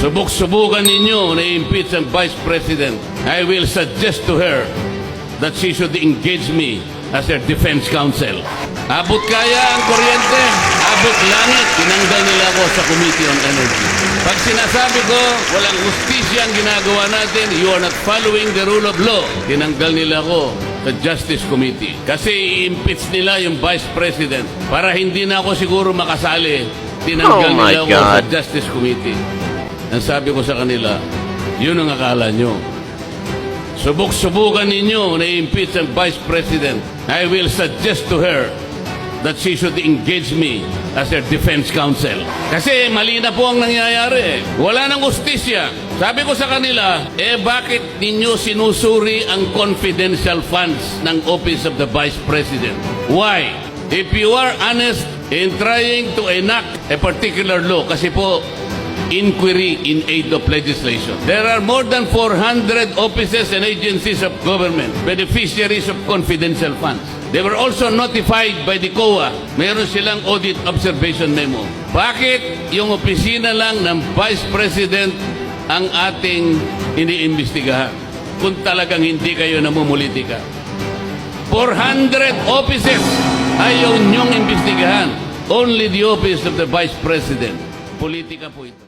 Subok-subukan ninyo na impeach ang Vice President. I will suggest to her that she should engage me as her defense counsel. Abot kaya ang kuryente, abot langit, tinanggal nila ako sa Committee on Energy. Pag sinasabi ko, walang justisya ang ginagawa natin, you are not following the rule of law, tinanggal nila ako sa Justice Committee. Kasi i-impeach nila yung Vice President. Para hindi na ako siguro makasali, tinanggal nila ako sa Justice Committee. Ang sabi ko sa kanila, yun ang akala nyo. Subok-subukan ninyo na i-impeach ang Vice President. I will suggest to her that she should engage me as her defense counsel. Kasi mali na po ang nangyayari. Wala nang justisya. Sabi ko sa kanila, bakit ninyo sinusuri ang confidential funds ng Office of the Vice President? Why? If you are honest in trying to enact a particular law, kasi po, inquiry in aid of legislation. There are more than 400 offices and agencies of government, beneficiaries of confidential funds. They were also notified by the COA. Meron silang audit observation memo. Bakit yung opisina lang ng Vice President ang ating iniimbestigahan kung talagang hindi kayo namumulitika? 400 offices ayaw niyong imbestigahan. Only the office of the Vice President. Politika po ito.